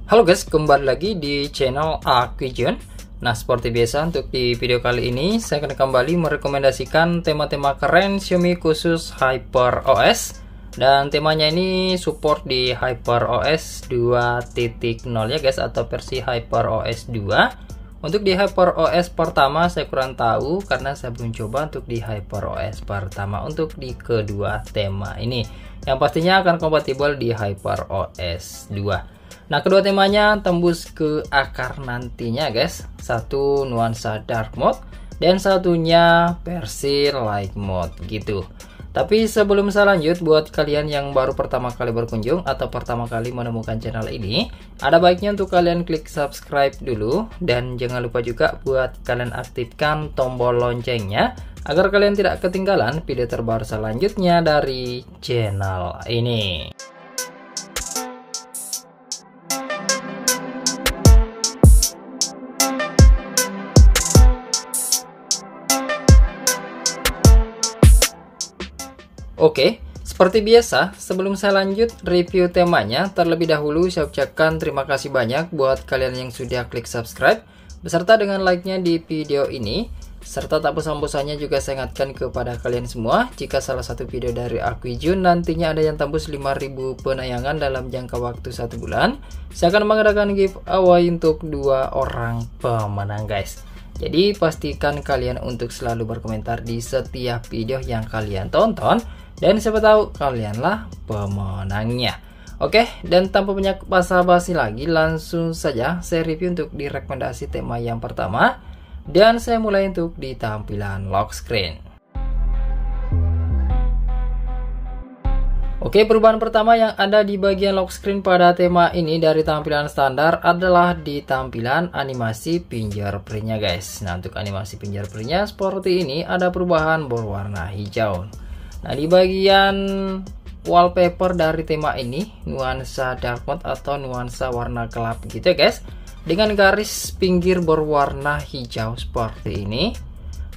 Halo guys, kembali lagi di channel Aquijun. Nah, seperti biasa untuk di video kali ini saya akan kembali merekomendasikan tema-tema keren Xiaomi khusus HyperOS. Dan temanya ini support di HyperOS 2.0 ya guys, atau versi HyperOS 2. Untuk di HyperOS pertama saya kurang tahu karena saya belum coba untuk di HyperOS pertama. Untuk di kedua tema ini yang pastinya akan kompatibel di HyperOS 2. Nah, kedua temanya tembus ke akar nantinya guys. Satu nuansa dark mode dan satunya versi light mode gitu. Tapi sebelum saya lanjut, buat kalian yang baru pertama kali berkunjung atau pertama kali menemukan channel ini, ada baiknya untuk kalian klik subscribe dulu. Dan jangan lupa juga buat kalian aktifkan tombol loncengnya agar kalian tidak ketinggalan video terbaru selanjutnya dari channel ini. Oke, seperti biasa, sebelum saya lanjut review temanya, terlebih dahulu saya ucapkan terima kasih banyak buat kalian yang sudah klik subscribe, beserta dengan like-nya di video ini. Serta tak bosan-bosannya juga saya ingatkan kepada kalian semua, jika salah satu video dari Aquijun nantinya ada yang tembus 5000 penayangan dalam jangka waktu 1 bulan, saya akan mengadakan giveaway untuk 2 orang pemenang guys. Jadi pastikan kalian untuk selalu berkomentar di setiap video yang kalian tonton, dan siapa tahu kalianlah pemenangnya. Oke, dan tanpa banyak basa-basi lagi, langsung saja saya review untuk di rekomendasi tema yang pertama. Dan saya mulai untuk di tampilan lock screen. Oke, perubahan pertama yang ada di bagian lock screen pada tema ini dari tampilan standar adalah di tampilan animasi fingerprintnya guys. Nah, untuk animasi fingerprintnya seperti ini, ada perubahan berwarna hijau. Nah, di bagian wallpaper dari tema ini nuansa dark mode atau nuansa warna gelap gitu ya guys, dengan garis pinggir berwarna hijau seperti ini.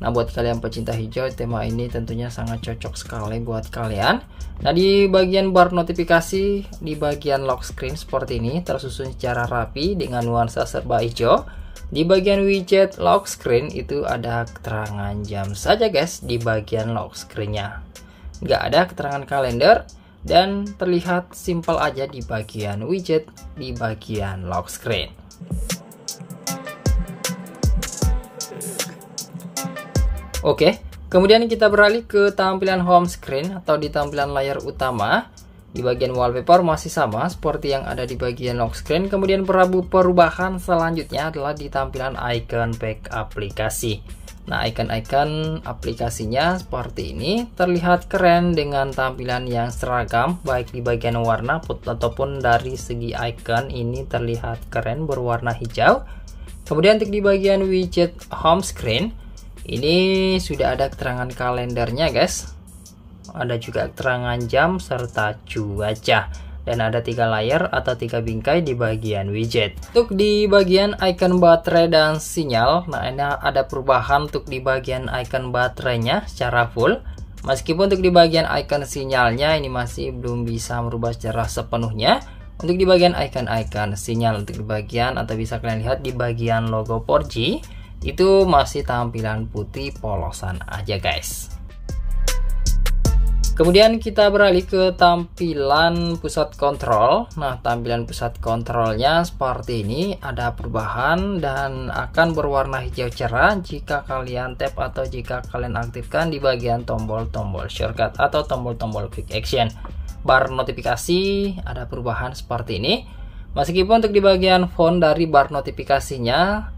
Nah, buat kalian pecinta hijau, tema ini tentunya sangat cocok sekali buat kalian. Nah, di bagian bar notifikasi di bagian lock screen seperti ini tersusun secara rapi dengan nuansa serba hijau. Di bagian widget lock screen itu ada keterangan jam saja guys di bagian lock screennya. Nggak ada keterangan kalender dan terlihat simpel aja di bagian widget di bagian lock screen. Oke, kemudian kita beralih ke tampilan home screen atau di tampilan layar utama. Di bagian wallpaper masih sama seperti yang ada di bagian lock screen. Kemudian perubahan selanjutnya adalah di tampilan icon back aplikasi. Nah, icon-icon aplikasinya seperti ini terlihat keren dengan tampilan yang seragam, baik di bagian warna ataupun dari segi icon ini terlihat keren berwarna hijau. Kemudian untuk di bagian widget home screen ini sudah ada keterangan kalendernya guys. Ada juga keterangan jam serta cuaca. Dan ada 3 layer atau 3 bingkai di bagian widget. Untuk di bagian icon baterai dan sinyal, nah ini ada perubahan untuk di bagian icon baterainya secara full. Meskipun untuk di bagian icon sinyalnya ini masih belum bisa merubah secara sepenuhnya. Untuk di bagian icon sinyal, untuk di bagian atau bisa kalian lihat di bagian logo 4G itu masih tampilan putih polosan aja guys. Kemudian kita beralih ke tampilan pusat kontrol. Nah, tampilan pusat kontrolnya seperti ini, ada perubahan dan akan berwarna hijau cerah jika kalian tap atau jika kalian aktifkan di bagian tombol-tombol shortcut atau tombol-tombol quick action. Bar notifikasi ada perubahan seperti ini. Meskipun untuk di bagian font dari bar notifikasinya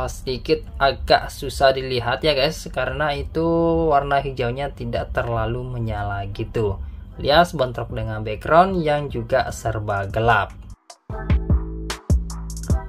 sedikit agak susah dilihat ya guys, karena itu warna hijaunya tidak terlalu menyala gitu, alias bentrok dengan background yang juga serba gelap.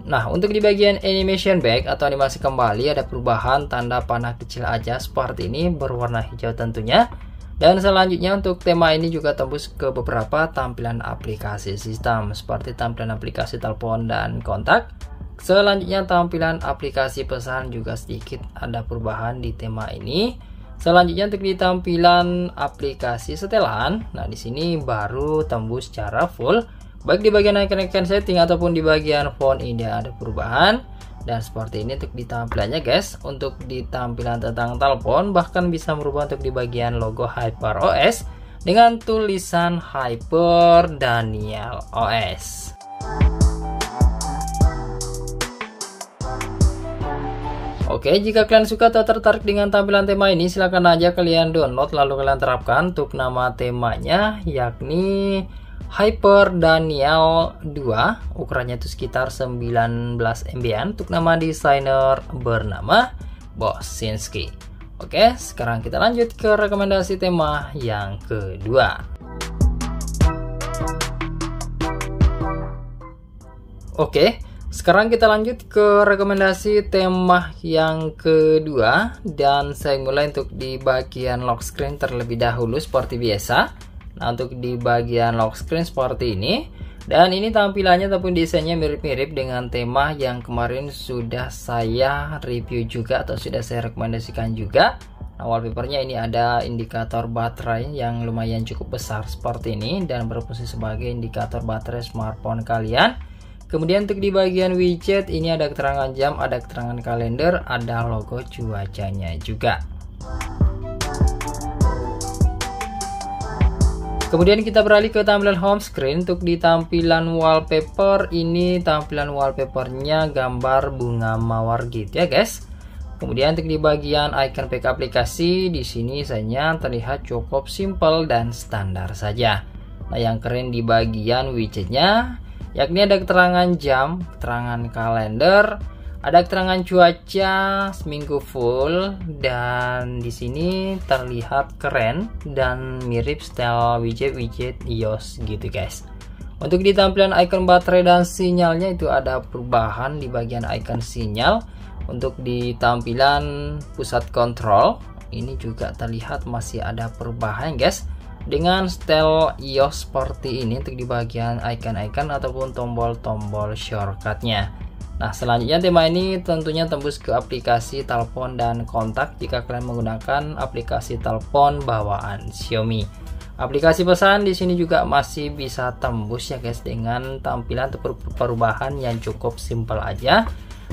Nah, untuk di bagian animation back atau animasi kembali ada perubahan tanda panah kecil aja seperti ini berwarna hijau tentunya. Dan selanjutnya untuk tema ini juga tembus ke beberapa tampilan aplikasi sistem seperti tampilan aplikasi telepon dan kontak. Selanjutnya tampilan aplikasi pesan juga sedikit ada perubahan di tema ini. Selanjutnya untuk di tampilan aplikasi setelan, nah di sini baru tembus secara full Baik di bagian icon-icon setting ataupun di bagian font ini ada perubahan. Dan seperti ini untuk di tampilannya guys. Untuk di tampilan tentang telepon bahkan bisa merubah untuk di bagian logo HyperOS dengan tulisan Hyper Daniel OS. Oke, jika kalian suka atau tertarik dengan tampilan tema ini, silahkan aja kalian download lalu kalian terapkan. Untuk nama temanya yakni Hyper Daniel 2, ukurannya itu sekitar 19 MB. Untuk nama desainer bernama Bosinski. Oke, sekarang kita lanjut ke rekomendasi tema yang kedua. Oke, sekarang kita lanjut ke rekomendasi tema yang kedua, dan saya mulai untuk di bagian lock screen terlebih dahulu seperti biasa. Nah, untuk di bagian lock screen seperti ini, dan ini tampilannya ataupun desainnya mirip-mirip dengan tema yang kemarin sudah saya review juga atau sudah saya rekomendasikan juga. Nah, wallpapernya ini ada indikator baterai yang lumayan cukup besar seperti ini dan berfungsi sebagai indikator baterai smartphone kalian. Kemudian untuk di bagian widget ini ada keterangan jam, ada keterangan kalender, ada logo cuacanya juga. Kemudian kita beralih ke tampilan home screen. Untuk di tampilan wallpaper ini tampilan wallpapernya gambar bunga mawar gitu ya guys. Kemudian untuk di bagian icon pack aplikasi di sini saja terlihat cukup simple dan standar saja. Nah, yang keren di bagian widgetnya yakni ada keterangan jam, keterangan kalender, ada keterangan cuaca seminggu full, dan di sini terlihat keren dan mirip style widget-widget iOS gitu guys. Untuk di tampilan icon baterai dan sinyalnya itu ada perubahan di bagian icon sinyal. Untuk di tampilan pusat kontrol ini juga terlihat masih ada perubahan guys, dengan style iOS seperti ini untuk di bagian icon-icon ataupun tombol-tombol shortcutnya. Nah, selanjutnya tema ini tentunya tembus ke aplikasi telepon dan kontak jika kalian menggunakan aplikasi telepon bawaan Xiaomi. Aplikasi pesan di sini juga masih bisa tembus ya guys, dengan tampilan atau perubahan yang cukup simpel aja.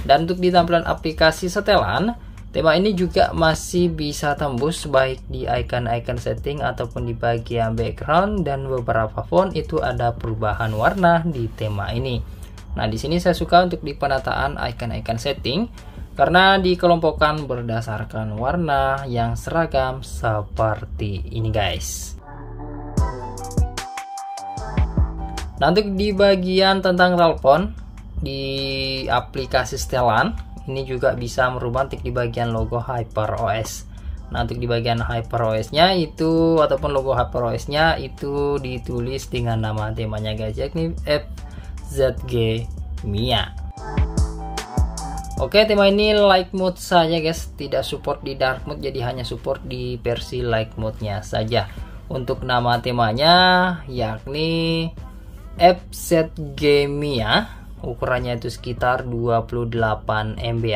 Dan untuk di tampilan aplikasi setelan, tema ini juga masih bisa tembus baik di icon-icon setting ataupun di bagian background, dan beberapa font itu ada perubahan warna di tema ini. Nah, di sini saya suka untuk di penataan icon-icon setting karena dikelompokkan berdasarkan warna yang seragam seperti ini guys. Nah, untuk di bagian tentang telepon di aplikasi setelan ini juga bisa merubah untuk di bagian logo HyperOS. Nah, untuk di bagian HyperOS-nya itu ataupun logo HyperOS-nya itu ditulis dengan nama temanya guys, yakni FZG Mia. Oke, tema ini light mode saja guys, tidak support di dark mode, jadi hanya support di versi light mode-nya saja. Untuk nama temanya yakni FZG Mia. Ukurannya itu sekitar 28 MB.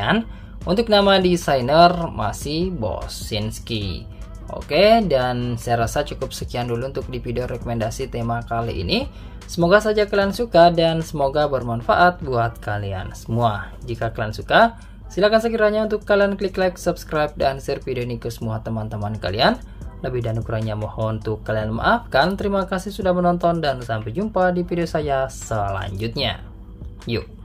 Untuk nama desainer masih Bosinski. Oke, dan saya rasa cukup sekian dulu untuk di video rekomendasi tema kali ini. Semoga saja kalian suka dan semoga bermanfaat buat kalian semua. Jika kalian suka, silakan sekiranya untuk kalian klik like, subscribe, dan share video ini ke semua teman-teman kalian. Lebih dan kurangnya mohon untuk kalian maafkan. Terima kasih sudah menonton dan sampai jumpa di video saya selanjutnya. Yuk.